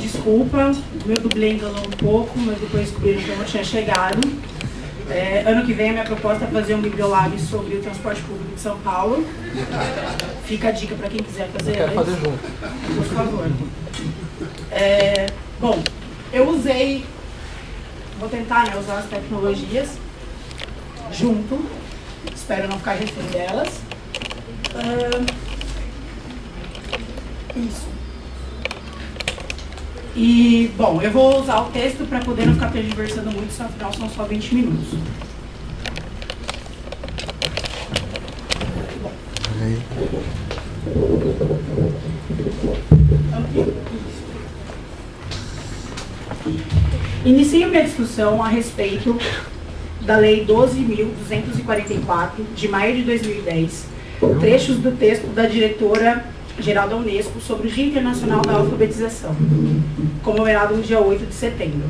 Desculpa, meu dublê enganou um pouco, mas depois descobriram que eu não tinha chegado. Ano que vem a minha proposta é fazer um bibliolab sobre o transporte público de São Paulo. Fica a dica para quem quiser fazer. Quero fazer junto. Por favor. Bom, eu usei, vou tentar usar as tecnologias junto, espero não ficar refém delas. Isso. E, bom, eu vou usar o texto para poder não ficar tergiversando muito, afinal são só 20 minutos. Bom. Inicio minha discussão a respeito da Lei 12.244, de maio de 2010, trechos do texto da diretora-geral da Unesco sobre o Dia Internacional da Alfabetização, comemorado no dia 8 de setembro.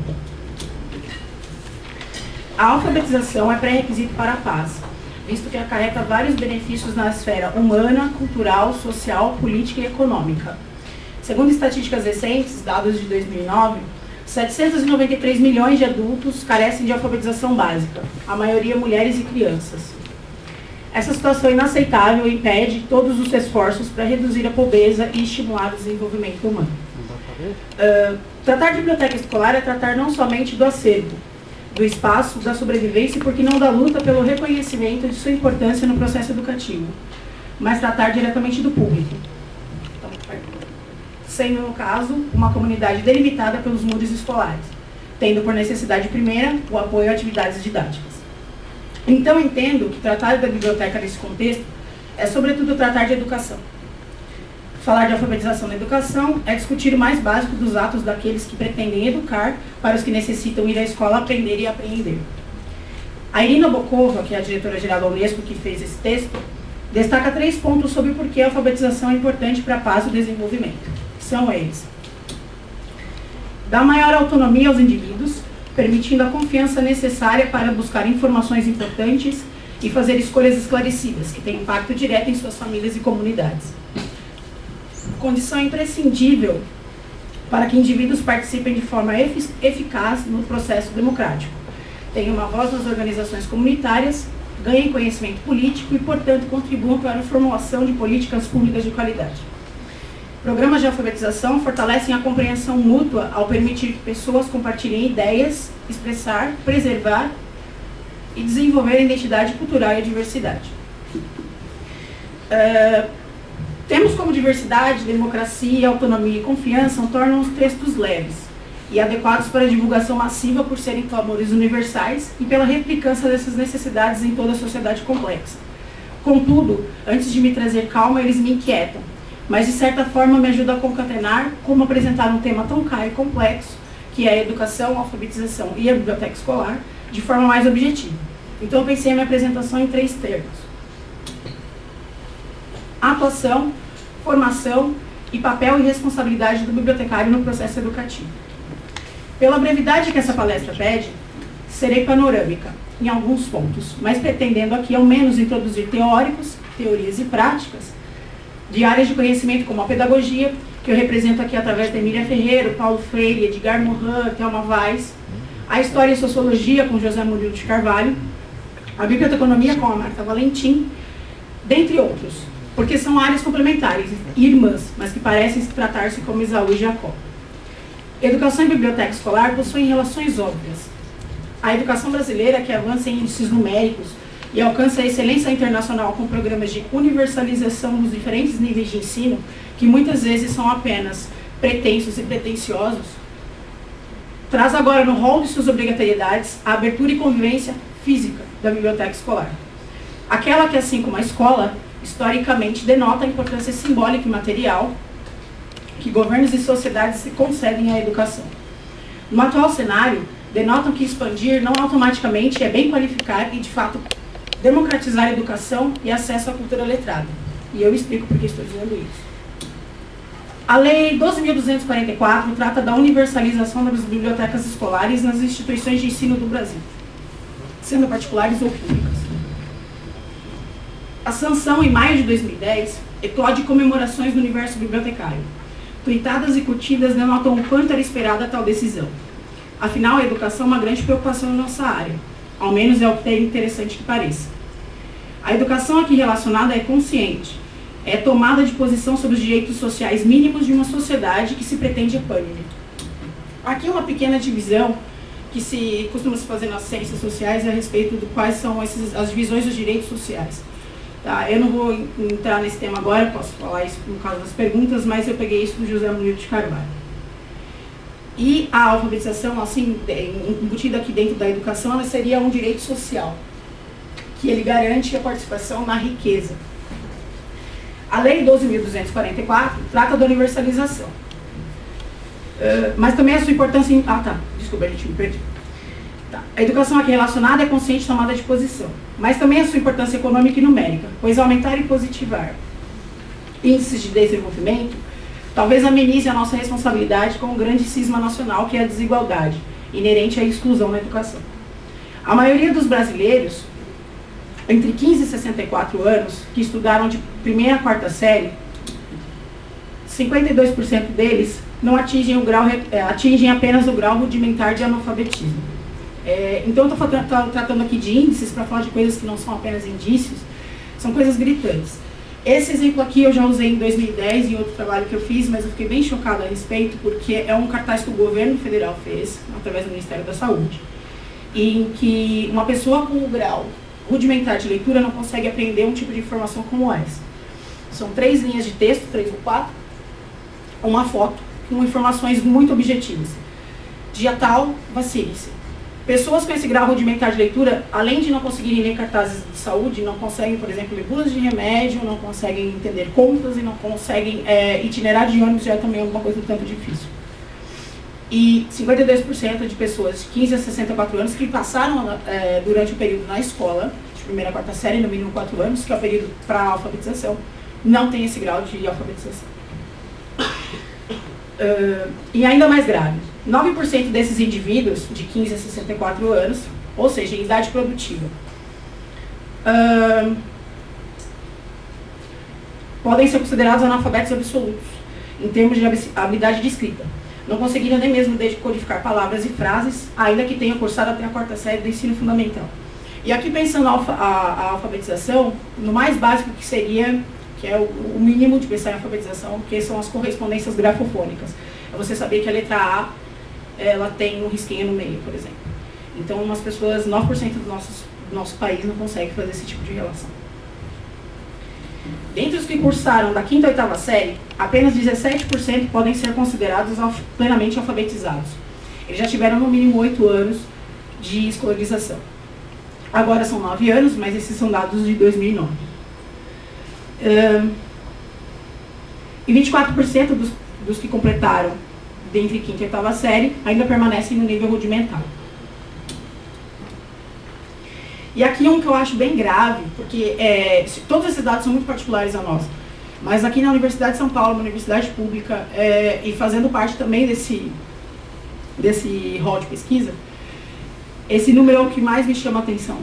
A alfabetização é pré-requisito para a paz, visto que acarreta vários benefícios na esfera humana, cultural, social, política e econômica. Segundo estatísticas recentes, dados de 2009, 793 milhões de adultos carecem de alfabetização básica, a maioria mulheres e crianças. Essa situação inaceitável impede todos os esforços para reduzir a pobreza e estimular o desenvolvimento humano. Tratar de biblioteca escolar é tratar não somente do acervo, do espaço, da sobrevivência e, por que não, da luta pelo reconhecimento de sua importância no processo educativo, mas tratar diretamente do público. Sendo, no caso, uma comunidade delimitada pelos muros escolares, tendo por necessidade primeira o apoio a atividades didáticas. Então, entendo que tratar da biblioteca nesse contexto é, sobretudo, tratar de educação. Falar de alfabetização na educação é discutir o mais básico dos atos daqueles que pretendem educar para os que necessitam ir à escola aprender e aprender. A Irina Bokova, que é a diretora-geral da Unesco que fez esse texto, destaca 3 pontos sobre por que a alfabetização é importante para a paz e o desenvolvimento. São eles: dar maior autonomia aos indivíduos, permitindo a confiança necessária para buscar informações importantes e fazer escolhas esclarecidas, que têm impacto direto em suas famílias e comunidades. Condição imprescindível para que indivíduos participem de forma eficaz no processo democrático, tenham uma voz nas organizações comunitárias, ganhem conhecimento político e, portanto, contribuam para a formulação de políticas públicas de qualidade. Programas de alfabetização fortalecem a compreensão mútua ao permitir que pessoas compartilhem ideias, expressar, preservar e desenvolver a identidade cultural e a diversidade. Temos como diversidade, democracia, autonomia e confiança tornam os textos leves e adequados para a divulgação massiva por serem clamores universais e pela replicância dessas necessidades em toda a sociedade complexa. Contudo, antes de me trazer calma, eles me inquietam, mas de certa forma me ajudam a concatenar como apresentar um tema tão caro e complexo, que é a educação, a alfabetização e a biblioteca escolar, de forma mais objetiva. Então eu pensei a minha apresentação em 3 termos: atuação, formação e papel e responsabilidade do bibliotecário no processo educativo. Pela brevidade que essa palestra pede, serei panorâmica em alguns pontos, mas pretendendo aqui ao menos introduzir teóricos, teorias e práticas de áreas de conhecimento como a pedagogia, que eu represento aqui através da Emília Ferreira, Paulo Freire, Edgar Morin, Thelma Weiss, a história e sociologia com José Murilo de Carvalho, a biblioteconomia com a Marta Valentim, dentre outros, porque são áreas complementares, irmãs, mas que parecem tratar-se como Esaú e Jacó. Educação e biblioteca escolar possuem relações óbvias. A educação brasileira, que avança em índices numéricos e alcança a excelência internacional com programas de universalização nos diferentes níveis de ensino, que muitas vezes são apenas pretensos e pretensiosos, traz agora no rol de suas obrigatoriedades a abertura e convivência física da biblioteca escolar. Aquela que, assim como a escola, historicamente denota a importância simbólica e material que governos e sociedades se concedem à educação. No atual cenário, denotam que expandir não automaticamente é bem qualificar e, de fato, democratizar a educação e acesso à cultura letrada. E eu explico por que estou dizendo isso. A Lei 12.244 trata da universalização das bibliotecas escolares nas instituições de ensino do Brasil, sendo particulares ou públicas. A sanção, em maio de 2010, eclode comemorações do universo bibliotecário, Tuitadas e curtidas denotam o quanto era esperada tal decisão. Afinal, a educação é uma grande preocupação na nossa área. Ao menos é o que é interessante que pareça. A educação aqui relacionada é consciente. É tomada de posição sobre os direitos sociais mínimos de uma sociedade que se pretende equânime. Aqui uma pequena divisão que costuma se fazer nas ciências sociais a respeito de quais são as divisões dos direitos sociais. Tá? Eu não vou entrar nesse tema agora, posso falar isso no caso das perguntas, mas eu peguei isso do José Munir de Carvalho. E a alfabetização, assim, embutida aqui dentro da educação, ela seria um direito social, que ele garante a participação na riqueza. A Lei 12.244 trata da universalização. Mas também a sua importância... desculpa, a gente me perdi. Tá. A educação aqui relacionada é consciente tomada de posição, mas também a sua importância econômica e numérica, pois aumentar e positivar índices de desenvolvimento talvez amenize a nossa responsabilidade com um grande cisma nacional, que é a desigualdade, inerente à exclusão na educação. A maioria dos brasileiros, entre 15 e 64 anos, que estudaram de primeira a quarta série, 52% deles não atingem atingem apenas o grau rudimentar de analfabetismo. Então, eu estou tratando aqui de índices para falar de coisas que não são apenas indícios, são coisas gritantes. Esse exemplo aqui eu já usei em 2010 em outro trabalho que eu fiz, mas eu fiquei bem chocada a respeito, porque é um cartaz que o governo federal fez, através do Ministério da Saúde, em que uma pessoa com o grau rudimentar de leitura não consegue aprender um tipo de informação como essa. São 3 linhas de texto, 3 ou 4, uma foto, com informações muito objetivas. Dia tal, vacine-se. Pessoas com esse grau rudimentar de leitura, além de não conseguirem ler cartazes de saúde, não conseguem, por exemplo, ler bulas de remédio, não conseguem entender contas e não conseguem itinerário de ônibus, já é também alguma coisa um tanto difícil. E 52% de pessoas de 15 a 64 anos que passaram durante o período na escola, de primeira a quarta série, no mínimo 4 anos, que é o período para alfabetização, não tem esse grau de alfabetização. E ainda mais grave, 9% desses indivíduos de 15 a 64 anos, ou seja, em idade produtiva, podem ser considerados analfabetos absolutos, em termos de habilidade de escrita. Não conseguiram nem mesmo decodificar palavras e frases, ainda que tenham cursado até a quarta série do ensino fundamental. E aqui pensando a alfabetização, no mais básico que seria, que é o mínimo de pensar em alfabetização, que são as correspondências grafofônicas. É você saber que a letra A, ela tem um risquinho no meio, por exemplo. Então, umas pessoas, 9% do nosso país não consegue fazer esse tipo de relação. Dentre os que cursaram da 5ª a 8ª série, apenas 17% podem ser considerados plenamente alfabetizados. Eles já tiveram no mínimo 8 anos de escolarização. Agora são 9 anos, mas esses são dados de 2009. E 24% dos que completaram dentre 5ª e 8ª série ainda permanecem no nível rudimentar. E aqui um que eu acho bem grave, porque todos esses dados são muito particulares a nós, mas aqui na Universidade de São Paulo, uma universidade pública, e fazendo parte também desse rol de pesquisa, esse número é o que mais me chama a atenção.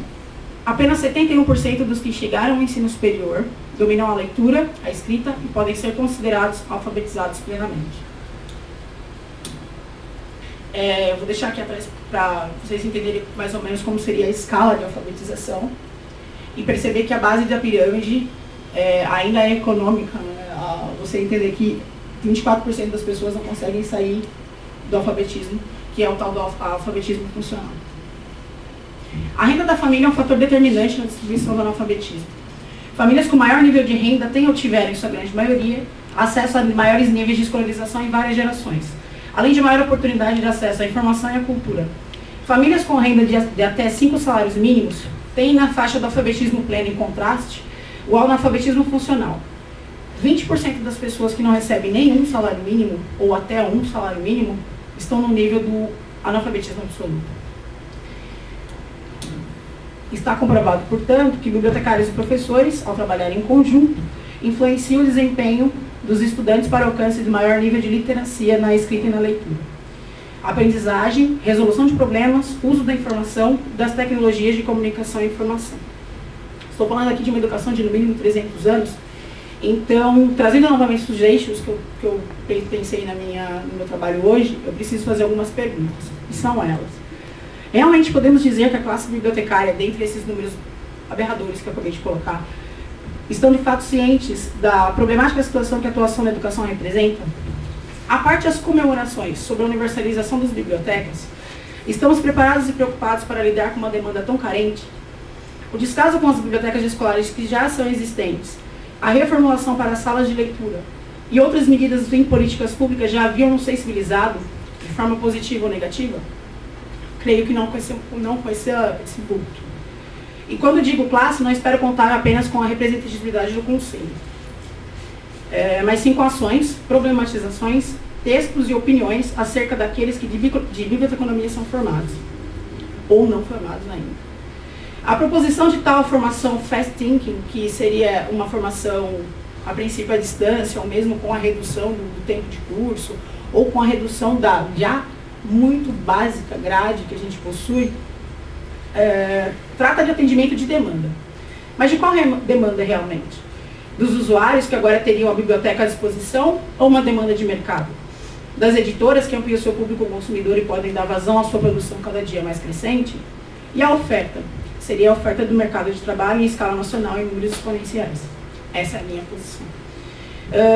Apenas 71% dos que chegaram ao ensino superior dominam a leitura, a escrita e podem ser considerados alfabetizados plenamente. Eu vou deixar aqui atrás para vocês entenderem mais ou menos como seria a escala de alfabetização e perceber que a base da pirâmide ainda é econômica, né? Você entender que 24% das pessoas não conseguem sair do alfabetismo, que é o tal do alfabetismo funcional. A renda da família é um fator determinante na distribuição do analfabetismo. Famílias com maior nível de renda têm ou tiveram, em sua grande maioria, acesso a maiores níveis de escolarização em várias gerações, além de maior oportunidade de acesso à informação e à cultura. Famílias com renda de até 5 salários mínimos têm na faixa do alfabetismo pleno, em contraste, o analfabetismo funcional. 20% das pessoas que não recebem nenhum salário mínimo, ou até um salário mínimo, estão no nível do analfabetismo absoluto. Está comprovado, portanto, que bibliotecários e professores, ao trabalharem em conjunto, influenciam o desempenho dos estudantes para alcance de maior nível de literacia na escrita e na leitura. Aprendizagem, resolução de problemas, uso da informação, das tecnologias de comunicação e informação. Estou falando aqui de uma educação de no mínimo 300 anos, Então, trazendo novamente os eixos que eu pensei no meu trabalho hoje, eu preciso fazer algumas perguntas, e são elas. Realmente podemos dizer que a classe bibliotecária, dentre esses números aberradores que eu acabei de colocar, estão de fato cientes da problemática situação que a atuação na educação representa? À parte as comemorações sobre a universalização das bibliotecas, estamos preparados e preocupados para lidar com uma demanda tão carente? O descaso com as bibliotecas escolares que já são existentes, a reformulação para salas de leitura e outras medidas em políticas públicas já haviam nos sensibilizado de forma positiva ou negativa? Creio que não com esse vulto. E quando digo classe, não espero contar apenas com a representatividade do Conselho, mas sim com ações, problematizações, textos e opiniões acerca daqueles que de biblioteconomia são formados, ou não formados ainda. A proposição de tal formação fast thinking, que seria uma formação a princípio à distância, ou mesmo com a redução do tempo de curso, ou com a redução da já muito básica grade que a gente possui, trata de atendimento de demanda. Mas de qual demanda realmente? Dos usuários que agora teriam a biblioteca à disposição, ou uma demanda de mercado? Das editoras que ampliam o seu público consumidor e podem dar vazão à sua produção cada dia mais crescente? E a oferta? Seria a oferta do mercado de trabalho em escala nacional em números exponenciais. Essa é a minha posição.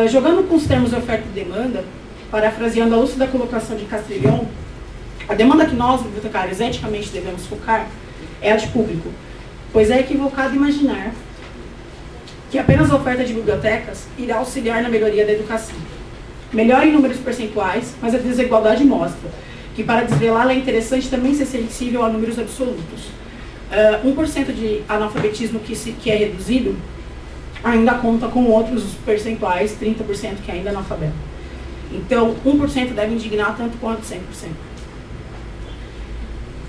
Jogando com os termos oferta e demanda, parafraseando a lúcida colocação de Castrillon, a demanda que nós, bibliotecários, eticamente devemos focar é a de público, pois é equivocado imaginar que apenas a oferta de bibliotecas irá auxiliar na melhoria da educação. Melhora em números percentuais, mas a desigualdade mostra que para desvelá-la é interessante também ser sensível a números absolutos. 1% de analfabetismo que é reduzido ainda conta com outros percentuais, 30% que ainda é analfabeto. Então, 1% deve indignar tanto quanto 100%.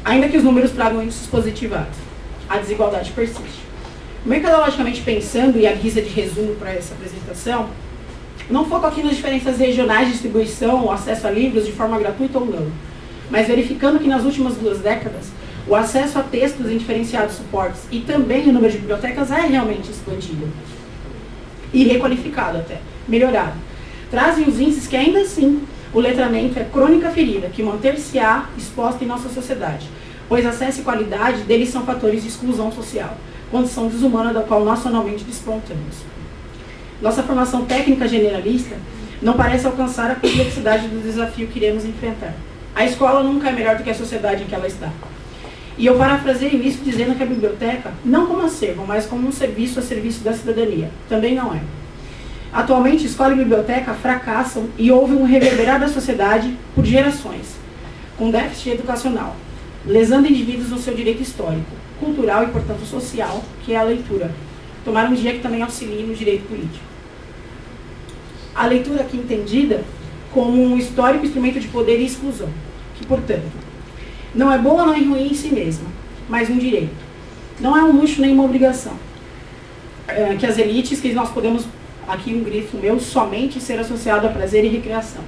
Ainda que os números tragam índices positivados, a desigualdade persiste. Mercadologicamente pensando, e a guisa de resumo para essa apresentação, não foco aqui nas diferenças regionais de distribuição, o acesso a livros de forma gratuita ou não, mas verificando que nas últimas 2 décadas, o acesso a textos em diferenciados suportes e também o número de bibliotecas é realmente expandido. E requalificado até, melhorado. Trazem os índices que ainda assim o letramento é crônica ferida, que manter-se-á exposta em nossa sociedade, pois acesso e qualidade deles são fatores de exclusão social, condição desumana da qual nacionalmente despontamos. Nossa formação técnica generalista não parece alcançar a complexidade do desafio que iremos enfrentar. A escola nunca é melhor do que a sociedade em que ela está. E eu parafraseio isso dizendo que a biblioteca, não como acervo, mas como um serviço a serviço da cidadania, também não é. Atualmente, escola e biblioteca fracassam e houve um reverberar da sociedade por gerações, com déficit educacional, lesando indivíduos no seu direito histórico, cultural e, portanto, social, que é a leitura. Tomar um dia que também auxilie no direito político. A leitura aqui entendida como um histórico instrumento de poder e exclusão, que, portanto, não é boa nem ruim em si mesma, mas um direito. Não é um luxo nem uma obrigação. Que as elites, que nós podemos, aqui um grifo meu, somente ser associado a prazer e recreação.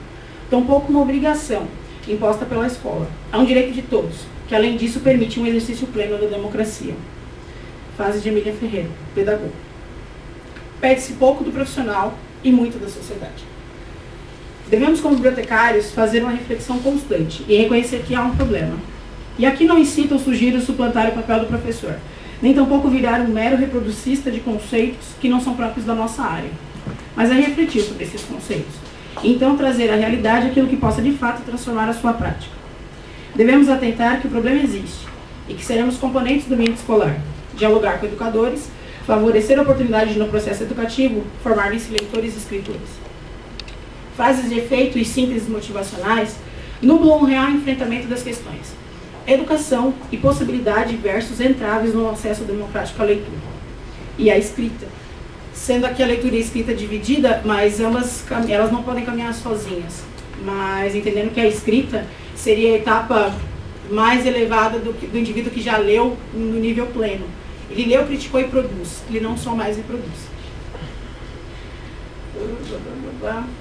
Tampouco uma obrigação imposta pela escola. É um direito de todos, que além disso permite um exercício pleno da democracia. Frase de Emília Ferreira, pedagoga. Pede-se pouco do profissional e muito da sociedade. Devemos, como bibliotecários, fazer uma reflexão constante e reconhecer que há um problema. E aqui não incito ou sugiro suplantar o papel do professor, nem tampouco virar um mero reproducista de conceitos que não são próprios da nossa área, mas é refletir sobre esses conceitos. E então trazer à realidade aquilo que possa de fato transformar a sua prática. Devemos atentar que o problema existe e que seremos componentes do ambiente escolar, dialogar com educadores, favorecer a oportunidade de, no processo educativo, formar-se leitores e escritores. Frases de efeito e sínteses motivacionais nublam o real enfrentamento das questões. Educação e possibilidade versus entraves no acesso democrático à leitura. E a escrita. Sendo aqui a leitura e a escrita dividida, mas elas não podem caminhar sozinhas. Mas entendendo que a escrita seria a etapa mais elevada do indivíduo que já leu no nível pleno. Ele leu, criticou e produz. Ele não só mais reproduz.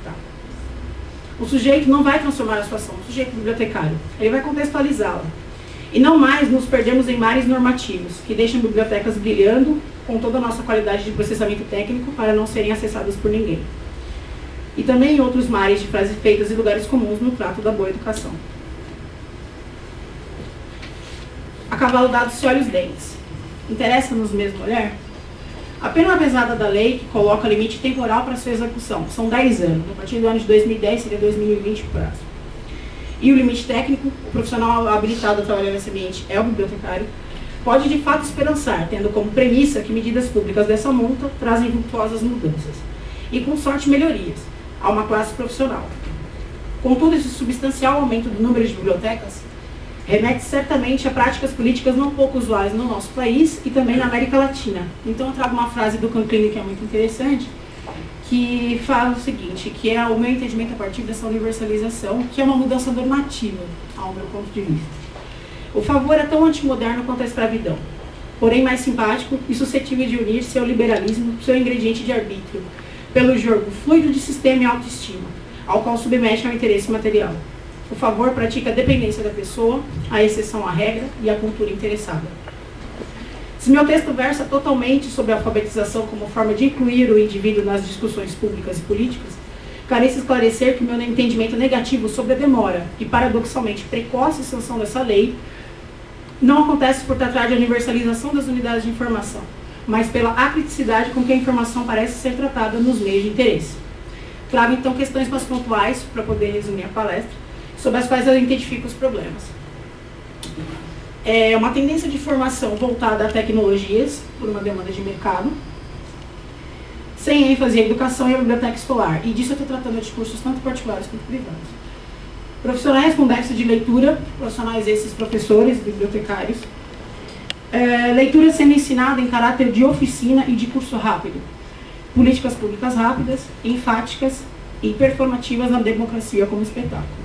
Tá. O sujeito não vai transformar a sua ação, o sujeito bibliotecário. Ele vai contextualizá-la. E não mais nos perdemos em mares normativos, que deixam bibliotecas brilhando com toda a nossa qualidade de processamento técnico para não serem acessadas por ninguém. E também outros mares de frases feitas e lugares comuns no trato da boa educação. A cavalo dado se olha os dentes. Interessa-nos mesmo olhar? A pena pesada da lei que coloca limite temporal para sua execução são 10 anos. A partir do ano de 2010 seria 2020 o prazo. E o limite técnico, o profissional habilitado a trabalhar nesse ambiente é o bibliotecário, pode de fato esperançar, tendo como premissa que medidas públicas dessa monta trazem virtuosas mudanças. E com sorte melhorias a uma classe profissional. Contudo, esse substancial aumento do número de bibliotecas remete certamente a práticas políticas não pouco usuais no nosso país e também na América Latina. Então eu trago uma frase do Canclini que é muito interessante, que fala o seguinte, que é o meu entendimento a partir dessa universalização, que é uma mudança normativa, ao meu ponto de vista. O favor é tão antimoderno quanto a escravidão, porém mais simpático e suscetível de unir-se ao liberalismo, seu ingrediente de arbítrio, pelo jogo fluido de sistema e autoestima, ao qual submete ao interesse material. O favor pratica a dependência da pessoa, a exceção à regra e a cultura interessada. Se meu texto versa totalmente sobre a alfabetização como forma de incluir o indivíduo nas discussões públicas e políticas, carece esclarecer que meu entendimento negativo sobre a demora e, paradoxalmente, precoce sanção dessa lei não acontece por tratar de universalização das unidades de informação, mas pela acriticidade com que a informação parece ser tratada nos meios de interesse. Trago, então, questões mais pontuais, para poder resumir a palestra, sobre as quais eu identifico os problemas. É uma tendência de formação voltada a tecnologias, por uma demanda de mercado, sem ênfase em educação e a biblioteca escolar. E disso eu estou tratando de cursos tanto particulares quanto privados. Profissionais com déficit de leitura, profissionais esses professores, bibliotecários. Leitura sendo ensinada em caráter de oficina e de curso rápido. Políticas públicas rápidas, enfáticas e performativas na democracia como espetáculo.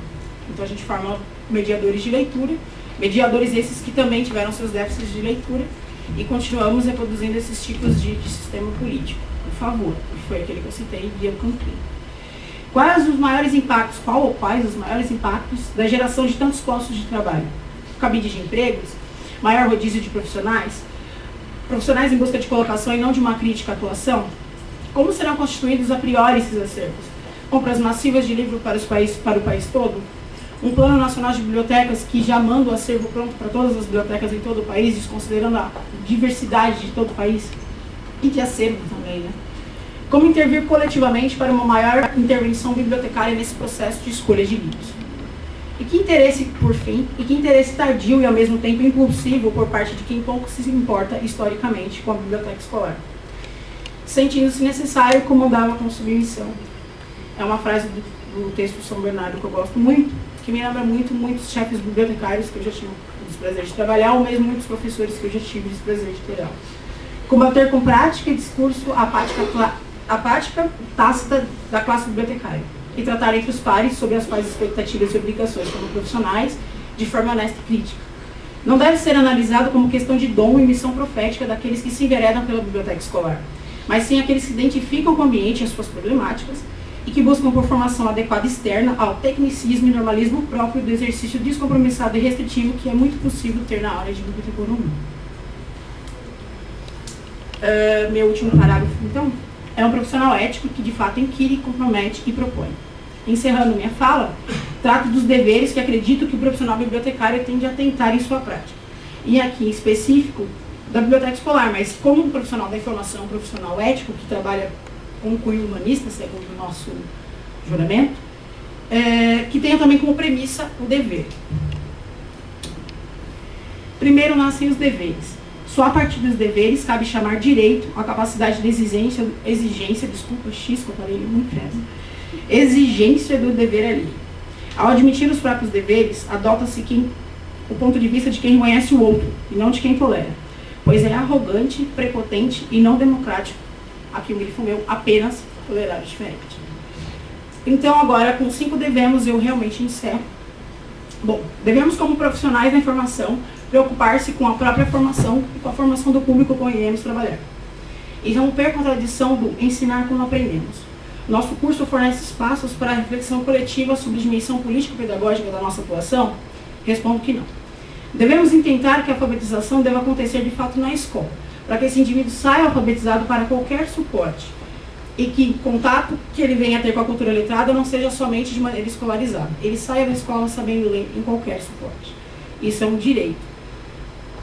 Então a gente forma mediadores de leitura, mediadores esses que também tiveram seus déficits de leitura, e continuamos reproduzindo esses tipos de sistema político. Por favor, que foi aquele que eu citei via Canclini. Quais os maiores impactos da geração de tantos postos de trabalho? Cabide de empregos, maior rodízio de profissionais, profissionais em busca de colocação e não de uma crítica à atuação? Como serão constituídos a priori esses acervos? Compras massivas de livros para o país todo? Um plano nacional de bibliotecas que já manda o acervo pronto para todas as bibliotecas em todo o país, desconsiderando a diversidade de todo o país e de acervo também, né? Como intervir coletivamente para uma maior intervenção bibliotecária nesse processo de escolha de livros? E que interesse, por fim, tardio e ao mesmo tempo impulsivo por parte de quem pouco se importa historicamente com a biblioteca escolar, sentindo-se necessário comandá-la com submissão. É uma frase do texto de São Bernardo que eu gosto muito, que me lembra muitos chefes bibliotecários que eu já tive o desprazer de trabalhar, ou mesmo muitos professores que eu já tive o desprazer de ter aula. Combater com prática e discurso a prática tácita da classe bibliotecária e tratar entre os pares sobre as quais expectativas e obrigações como profissionais de forma honesta e crítica. Não deve ser analisado como questão de dom e missão profética daqueles que se enveredam pela biblioteca escolar, mas sim aqueles que se identificam com o ambiente e as suas problemáticas e que buscam por formação adequada externa ao tecnicismo e normalismo próprio do exercício descompromissado e restritivo que é muito possível ter na área de biblioteconomia. Meu último parágrafo, então, é um profissional ético que de fato inquire, compromete e propõe. Encerrando minha fala, trato dos deveres que acredito que o profissional bibliotecário tem de atentar em sua prática. E aqui em específico, da biblioteca escolar, mas como um profissional da informação, um profissional ético que trabalha com um cunho humanista, segundo o nosso juramento, que tenha também como premissa o dever. Primeiro nascem os deveres. Só a partir dos deveres cabe chamar direito a capacidade de exigência, X, que eu falei muito certo, exigência do dever ali. Ao admitir os próprios deveres, adota-se o ponto de vista de quem reconhece o outro, e não de quem tolera, pois é arrogante, prepotente e não democrático. Aqui o grifo meu, apenas tolerar o diferente. Então, agora, com 5 devemos, eu realmente encerro. Bom, devemos, como profissionais da informação, preocupar-se com a própria formação e com a formação do público com quem iremos trabalhar. E romper com a tradição do ensinar como aprendemos. Nosso curso fornece espaços para a reflexão coletiva sobre a dimensão político-pedagógica da nossa atuação? Respondo que não. Devemos intentar que a alfabetização deva acontecer de fato na escola, para que esse indivíduo saia alfabetizado para qualquer suporte e que o contato que ele venha a ter com a cultura letrada não seja somente de maneira escolarizada. Ele saia da escola sabendo ler em qualquer suporte. Isso é um direito.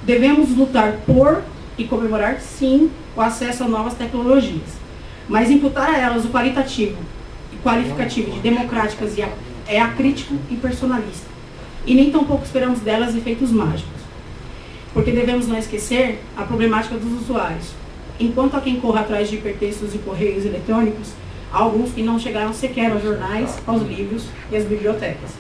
Devemos lutar por e comemorar, sim, o acesso a novas tecnologias, mas imputar a elas o qualitativo e qualificativo de democráticas é acrítico e personalista. E nem tampouco esperamos delas efeitos mágicos. Porque devemos não esquecer a problemática dos usuários. Enquanto há quem corra atrás de hipertextos e correios eletrônicos, há alguns que não chegaram sequer aos jornais, aos livros e às bibliotecas.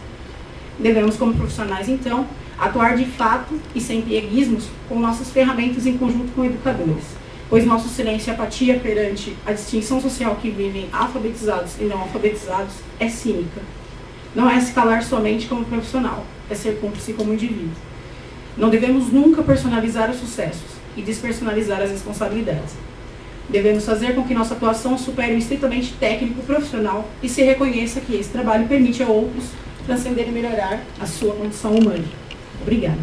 Devemos, como profissionais, então, atuar de fato e sem pieguismos com nossas ferramentas em conjunto com educadores, pois nosso silêncio e apatia perante a distinção social que vivem alfabetizados e não alfabetizados é cínica. Não é se calar somente como profissional, é ser cúmplice como indivíduo. Não devemos nunca personalizar os sucessos e despersonalizar as responsabilidades. Devemos fazer com que nossa atuação supere o estritamente técnico profissional e se reconheça que esse trabalho permite a outros transcender e melhorar a sua condição humana. Obrigada.